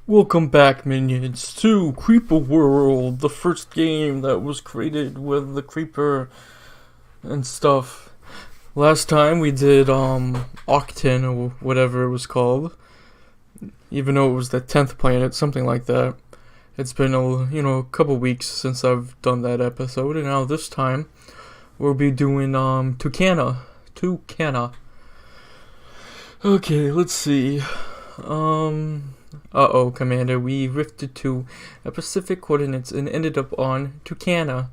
Welcome back, minions, to Creeper World, the first game that was created with the creeper and stuff. Last time we did Octin or whatever it was called, even though it was the 10th planet, something like that. It's been a couple weeks since I've done that episode, and now this time we'll be doing Tucana. Okay, let's see. Uh-oh, Commander, we rifted to a Pacific coordinates and ended up on Tucana.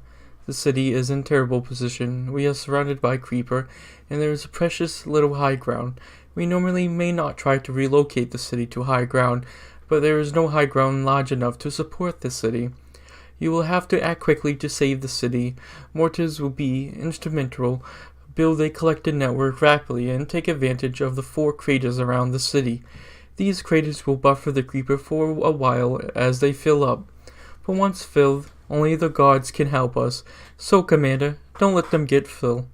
The city is in terrible position. We are surrounded by creeper, and there is a precious little high ground. We normally may not try to relocate the city to high ground, but there is no high ground large enough to support the city. You will have to act quickly to save the city. Mortars will be instrumental. Build a collected network rapidly and take advantage of the 4 craters around the city. These craters will buffer the creeper for a while as they fill up. But once filled, only the gods can help us. So, Commander, don't let them get full.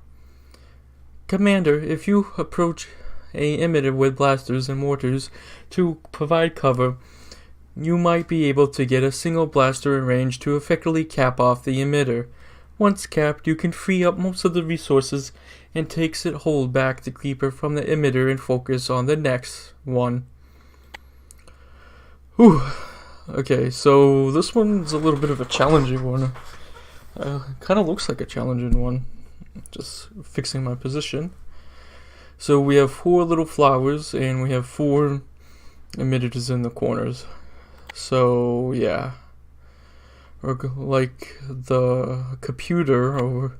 Commander, if you approach a emitter with blasters and mortars to provide cover, you might be able to get a single blaster in range to effectively cap off the emitter. Once capped, you can free up most of the resources and hold back the creeper from the emitter and focus on the next one. Whew. Okay, so this one's a little bit of a challenging one. Kind of looks like a challenging one. Just fixing my position. So we have 4 little flowers and we have 4 emitters in the corners. So yeah. Or like the computer or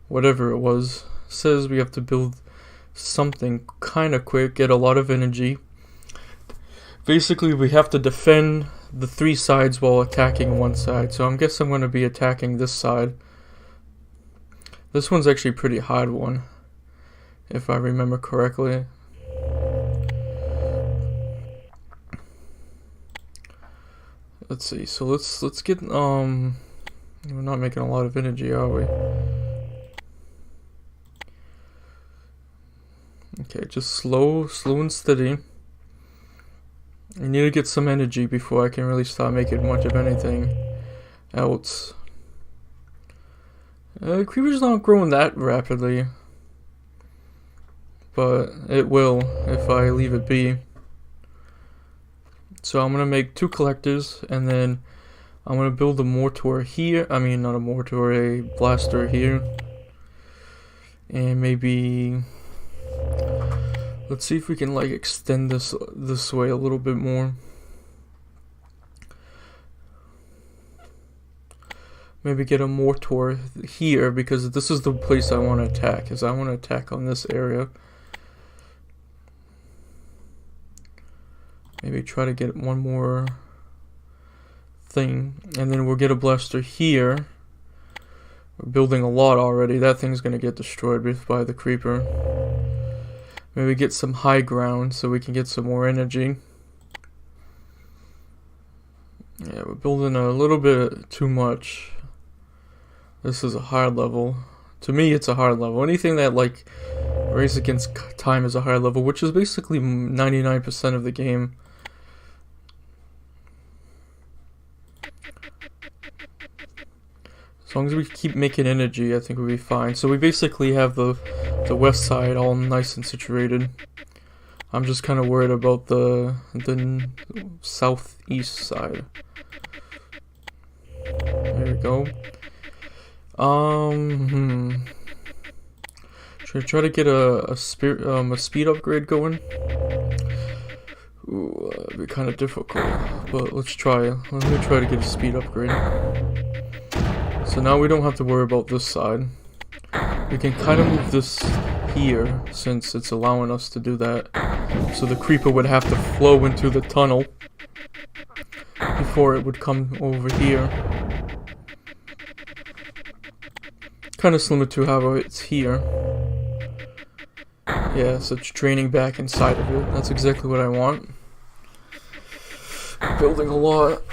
whatever it was says we have to build something kind of quick, get a lot of energy. Basically, we have to defend the 3 sides while attacking one side. So I guess I'm going to be attacking this side. This one's actually a pretty hard one, if I remember correctly. Let's see. So let's get we're not making a lot of energy, are we? Okay, just slow and steady. I need to get some energy before I can really start making much of anything else. Creeper's not growing that rapidly, but it will if I leave it be. So I'm going to make 2 collectors, and then I'm going to build a mortar here. I mean, not a mortar, a blaster here. And maybe... let's see if we can like extend this way a little bit more. Maybe get a mortar here, because this is the place I want to attack. I want to attack on this area. Maybe try to get one more thing, and then we'll get a blaster here. We're building a lot already. That thing's gonna get destroyed by the creeper. Maybe get some high ground so we can get some more energy. Yeah, we're building a little bit too much. This is a hard level. To me, it's a hard level. Anything that like race against time is a hard level, which is basically 99% of the game. As long as we keep making energy, I think we'll be fine. So we basically have the west side all nice and situated. I'm just kind of worried about the southeast side. There we go. Should I try to get a speed upgrade going? Ooh, that'd be kind of difficult, but let's try. Let me try to get a speed upgrade. So now we don't have to worry about this side. We can kind of move this here, since it's allowing us to do that. So the creeper would have to flow into the tunnel before it would come over here. Kind of similar to how it's here. Yeah, so it's draining back inside of it. That's exactly what I want. Building a lot.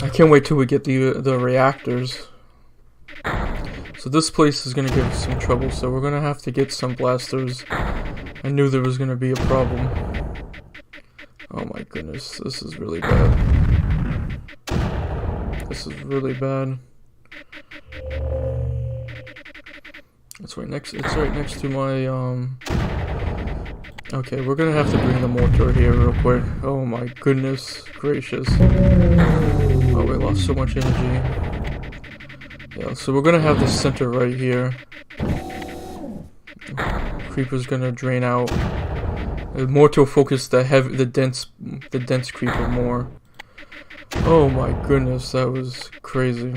I can't wait till we get the reactors. So this place is gonna give us some trouble, so we're gonna have to get some blasters. I knew there was gonna be a problem. Oh my goodness, this is really bad. This is really bad. It's right next to my Okay, we're gonna have to bring the mortar here real quick. Oh my goodness gracious. Oh, we lost so much energy. Yeah, so we're gonna have the center right here. Creeper's gonna drain out. The mortar will focus the dense creeper more. Oh my goodness, that was crazy.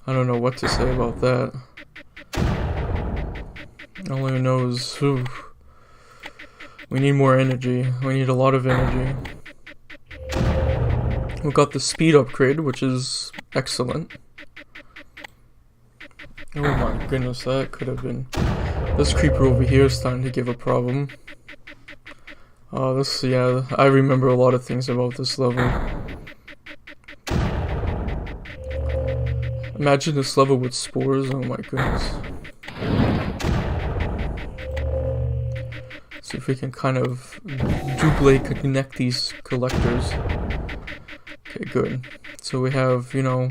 I don't know what to say about that. All I know is, we need more energy. We need a lot of energy. We got the speed upgrade, which is excellent. Oh my goodness, that could have been... This creeper over here is starting to give a problem. Oh, yeah, I remember a lot of things about this level. Imagine this level with spores, oh my goodness. See if we can kind of connect these collectors. Okay, good. So we have, you know...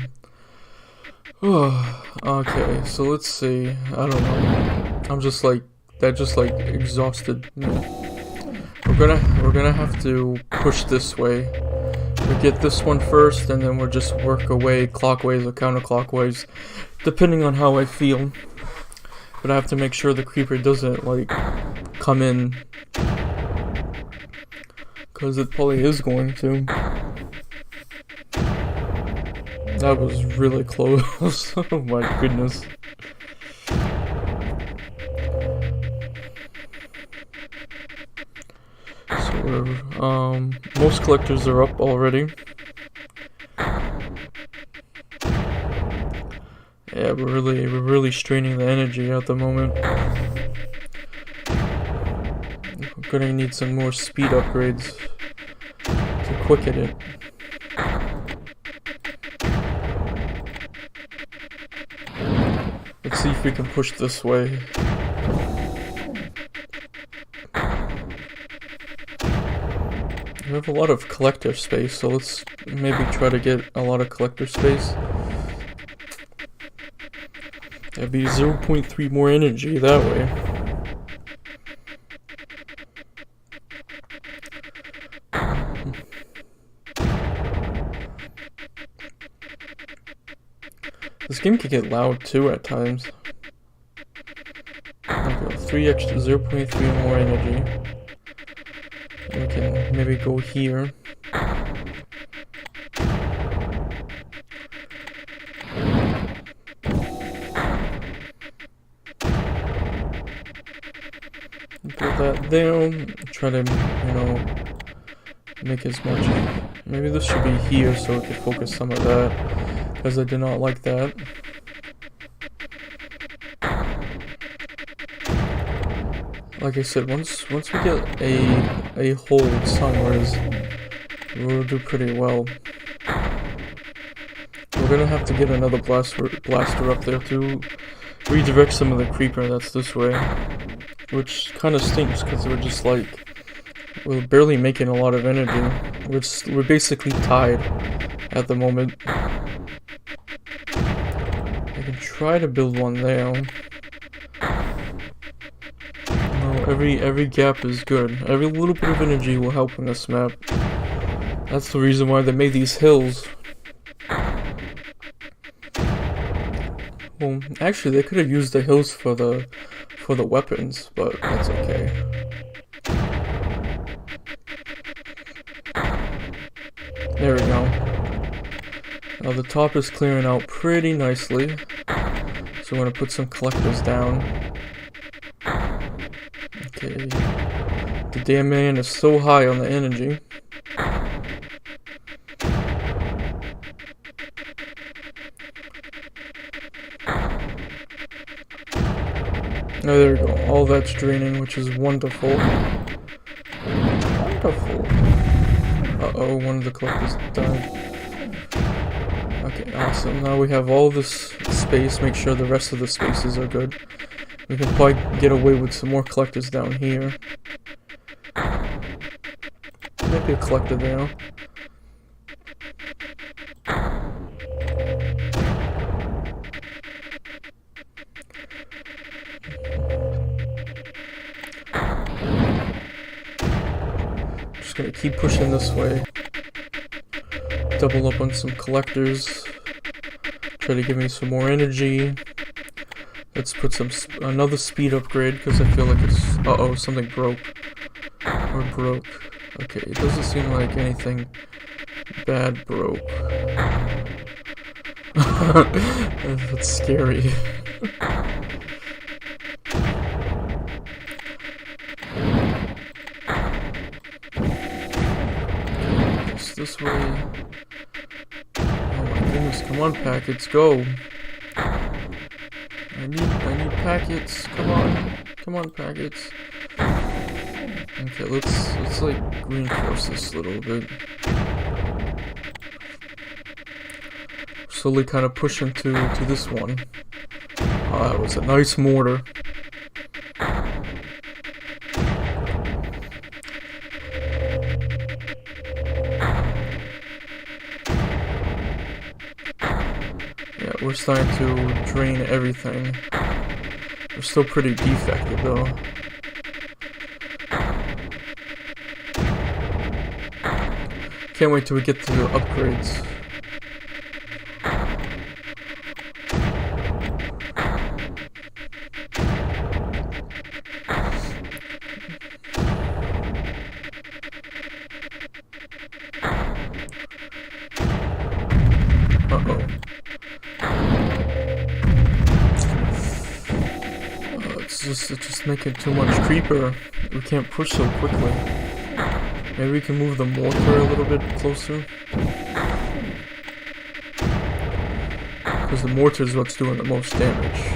Oh, okay, so let's see. I don't know. I'm just like... That just like exhausted me. We're gonna have to push this way. We get this one first, and then we'll just work away clockwise or counterclockwise, depending on how I feel. But I have to make sure the creeper doesn't like come in, because it probably is going to. That was really close. Oh my goodness. So most collectors are up already. Yeah, we're really straining the energy at the moment. We're gonna need some more speed upgrades to quicken it. Let's see if we can push this way. We have a lot of collector space, so let's maybe try to get a lot of collector space. That'd be 0.3 more energy that way. This game can get loud too at times. Okay, 3 extra, 0.3 more energy. We can maybe go here. Put that down. Try to, you know, make as much. Maybe this should be here so it can focus some of that, because I did not like that. Like I said, once we get a hold somewhere, we'll do pretty well. We're gonna have to get another blaster up there to redirect some of the creeper that's this way, which kind of stinks because we're barely making a lot of energy. We're basically tied at the moment. I can try to build one there. Every gap is good. Every little bit of energy will help in this map. That's the reason why they made these hills. Well, actually, they could have used the hills for the weapons, but that's okay. There we go. Now the top is clearing out pretty nicely, so I'm gonna put some collectors down. Okay, the damn man is so high on the energy. Oh, there we go. All that's draining, which is wonderful. Wonderful. Uh-oh, one of the collectors died. Okay, awesome. Now we have all this space. Make sure the rest of the spaces are good. We can probably get away with some more collectors down here. might be a collector there. Just gonna keep pushing this way. Double up on some collectors. Try to give me some more energy. Let's put some another speed upgrade because I feel like it's uh-oh, something broke. Or broke. Okay, it doesn't seem like anything bad broke. That's scary. Just this way. Oh my goodness, come on packets, go! I need packets, come on packets. Okay, let's like reinforce this a little bit. Slowly kind of push into this one. Oh, that was a nice mortar. Yeah, we're starting to drain everything. We're still pretty defective though. Can't wait till we get to the upgrades. It's just making too much creeper. We can't push so quickly. Maybe we can move the mortar a little bit closer. Because the mortar is what's doing the most damage.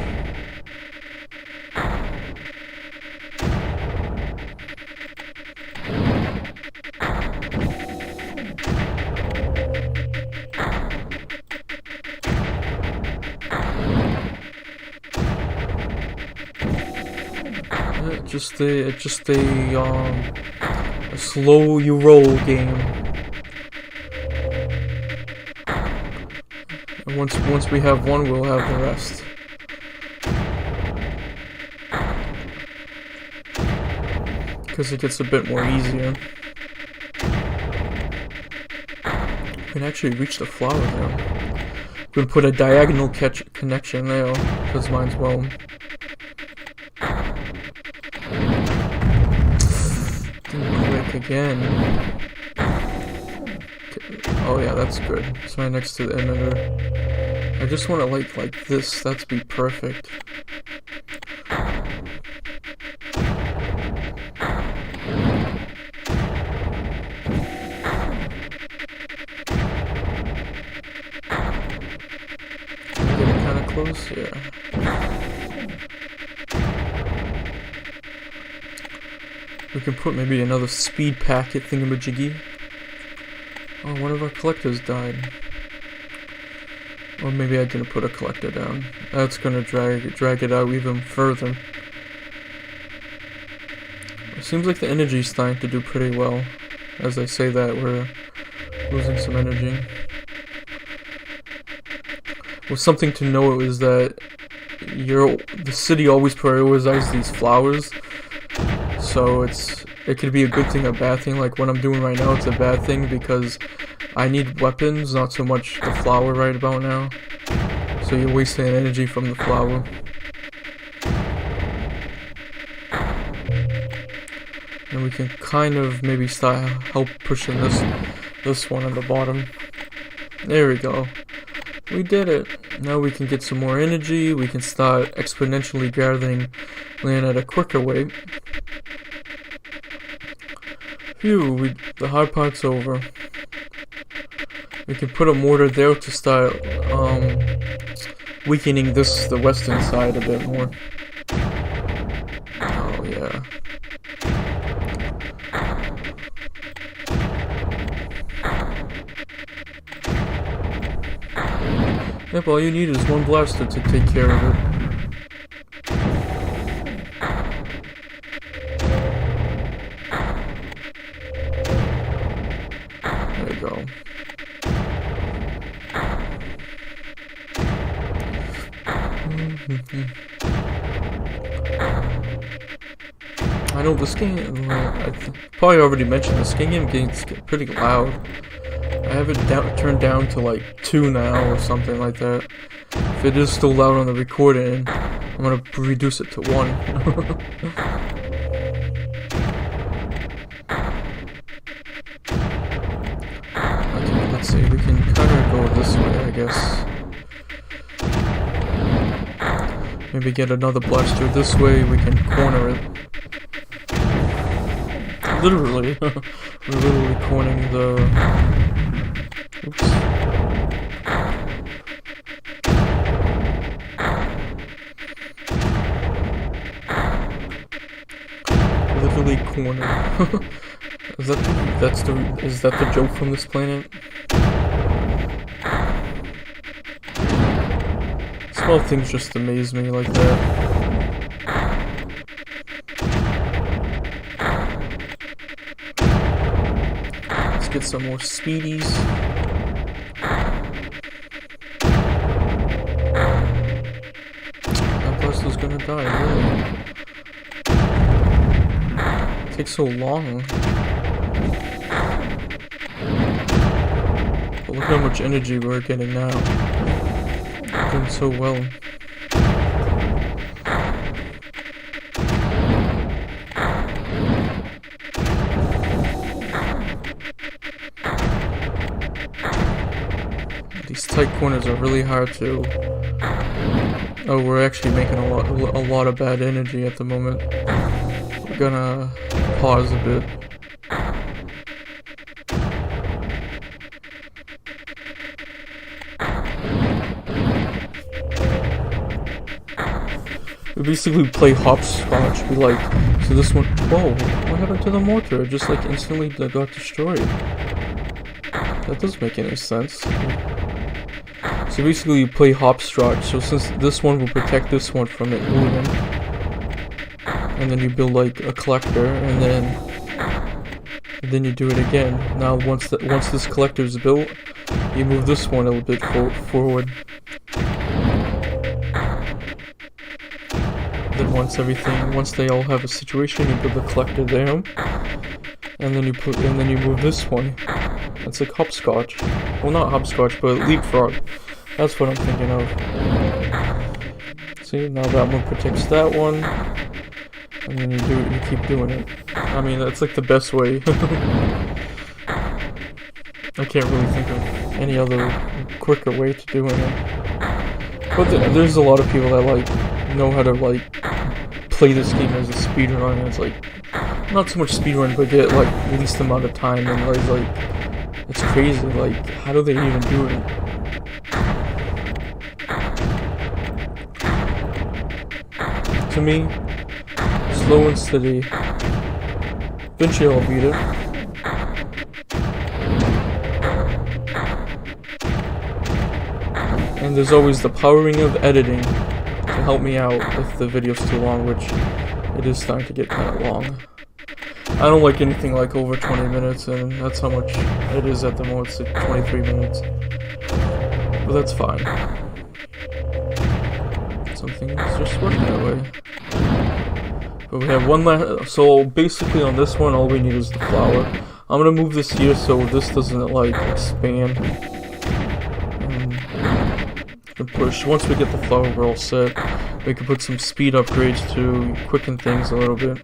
It's just a slow you roll game. And once we have one, we'll have the rest. Because it gets a bit more easier. We can actually reach the flower now. We can put a diagonal connection there, because mine's well. Again. Oh yeah, that's good. It's right next to the emitter. I just want to like this. That'd be perfect. Getting kind of close, yeah. We can put maybe another speed packet thingamajiggy. Oh, one of our collectors died. Or maybe I didn't put a collector down. That's gonna drag it out even further. It seems like the energy's starting to do pretty well. As I say that, we're losing some energy. Well, something to note is that the city always prioritizes these flowers. So it could be a good thing, a bad thing. Like what I'm doing right now, it's a bad thing because I need weapons, not so much the flower right about now. So you're wasting energy from the flower. And we can kind of maybe start help pushing this one on the bottom. There we go. We did it. Now we can get some more energy. We can start exponentially gathering land at a quicker rate. Phew, the hard part's over. We can put a mortar there to start weakening the western side a bit more. Oh yeah. Yep, all you need is one blaster to take care of it. I know this game, probably already mentioned, this game gets pretty loud. I have it turned down to like 2 now or something like that. If it is still loud on the recording, I'm gonna reduce it to 1. Okay, let's see, we can kinda go this way, I guess. Maybe get another blaster this way, we can corner it. Literally. We're literally cornering the... Oops. Literally corner. Is that the joke from this planet? Small things just amaze me like that. Let's get some more speedies. That blaster's gonna die, really. It takes so long. But look how much energy we're getting now. Doing so well. These tight corners are really hard to... Oh, we're actually making a lot of bad energy at the moment. We're gonna pause a bit. We basically play hopscotch. We like, so this one, whoa, what happened to the mortar? It just like instantly got destroyed. That doesn't make any sense. So basically you play hopscotch, so since this one will protect this one from it moving. And then you build like a collector, and then you do it again. Now once this collector is built, you move this one a little bit forward. Then once they all have a situation, you build the collector there, and then you move this one. It's like hopscotch. Well, not hopscotch, but leapfrog. That's what I'm thinking of. See, now that one protects that one, and then you keep doing it. I mean, that's like the best way. I can't really think of any other quicker way to doing it. But there's a lot of people that like know how to like play this game as a speedrun, and it's like not so much speedrun, but get like least amount of time, and like it's crazy. Like, how do they even do it? To me, slow and steady. Eventually I'll beat it. And there's always the powering of editing to help me out if the video's too long, which it is starting to get kind of long. I don't like anything like over 20 minutes, and that's how much it is at the moment. It's like 23 minutes. But that's fine. Some things just work that way. But we have one last, so basically on this one all we need is the flower. I'm gonna move this here so this doesn't like expand. And push. Once we get the flower we're all set. We can put some speed upgrades to quicken things a little bit.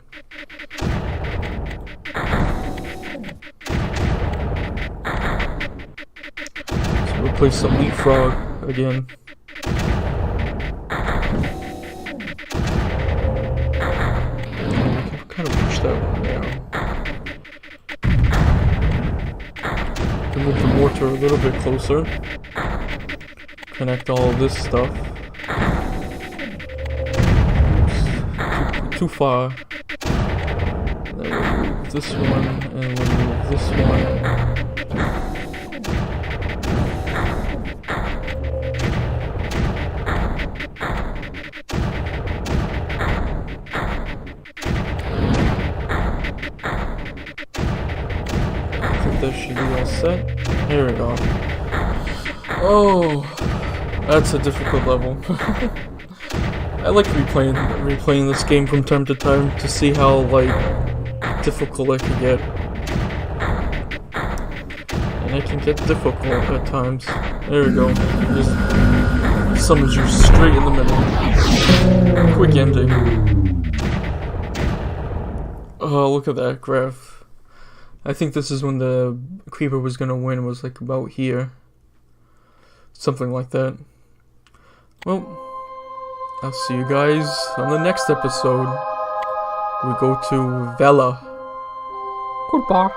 So we'll play some leapfrog again. Kind of push that one down. Move the mortar a little bit closer. Connect all of this stuff. Too far. Then we'll move this one, and we'll move this one. That should be all set. Here we go. Oh, that's a difficult level. I like replaying this game from time to time to see how, like, difficult it can get. And it can get difficult at times. There we go. Just summons you straight in the middle. Quick ending. Oh, look at that graph. I think this is when the creeper was gonna win, was like about here. Something like that. Well, I'll see you guys on the next episode. We go to Vela. Goodbye.